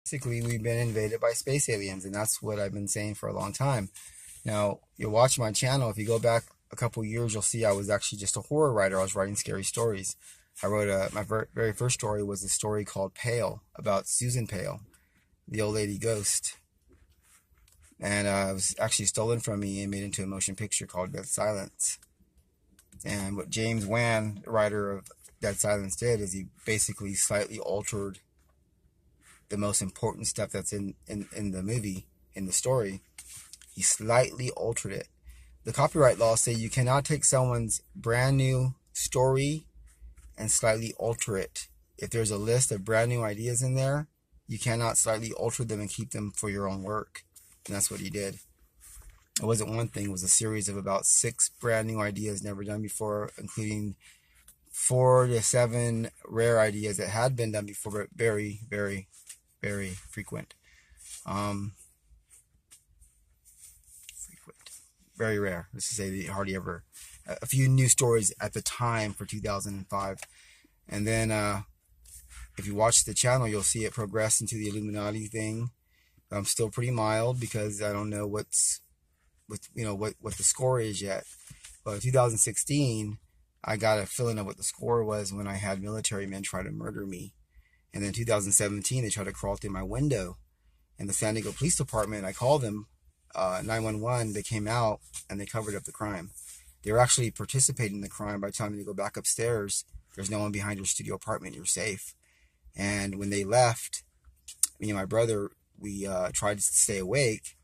Basically, we've been invaded by space aliens, and that's what I've been saying for a long time. Now, you'll watch my channel. If you go back a couple years, you'll see I was actually just a horror writer. I was writing scary stories. I wrote my very first story was a story called Pale, about Susan Pale, the old lady ghost. And it was actually stolen from me and made into a motion picture called Dead Silence. And what James Wan, the writer of Dead Silence, did is he basically slightly altered the most important stuff that's in the movie, in the story. He slightly altered it. The copyright laws say you cannot take someone's brand new story and slightly alter it. If there's a list of brand new ideas in there, you cannot slightly alter them and keep them for your own work. And that's what he did. It wasn't one thing, it was a series of about 6 brand new ideas never done before, including 4 to 7 rare ideas that had been done before, but very, very, very frequent. Very rare. Let's just say hardly ever. A few new stories at the time for 2005. And then if you watch the channel, you'll see it progress into the Illuminati thing. I'm still pretty mild because I don't know what the score is yet. But in 2016, I got a feeling of what the score was when I had military men try to murder me. And then in 2017, they tried to crawl through my window. And the San Diego Police Department, I called them, 911, they came out and they covered up the crime. They were actually participating in the crime by telling me to go back upstairs. There's no one behind your studio apartment. You're safe. And when they left, me and my brother, we tried to stay awake.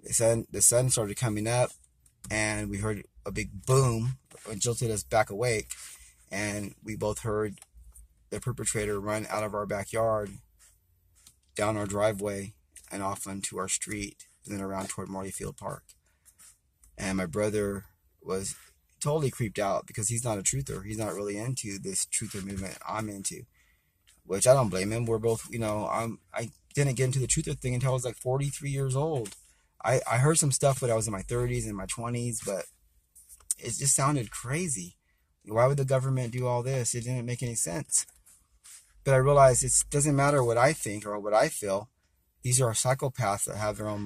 The sun started coming up, and we heard a big boom and jolted us back awake. And we both heard the perpetrator run out of our backyard, down our driveway, and off onto our street, and then around toward Marleyfield Park. And my brother was totally creeped out because he's not a truther. He's not really into this truther movement I'm into, which I don't blame him. We're both, I didn't get into the truther thing until I was like 43 years old. I heard some stuff when I was in my 30s and my 20s, but it just sounded crazy. Why would the government do all this? It didn't make any sense. But I realized it doesn't matter what I think or what I feel. These are psychopaths that have their own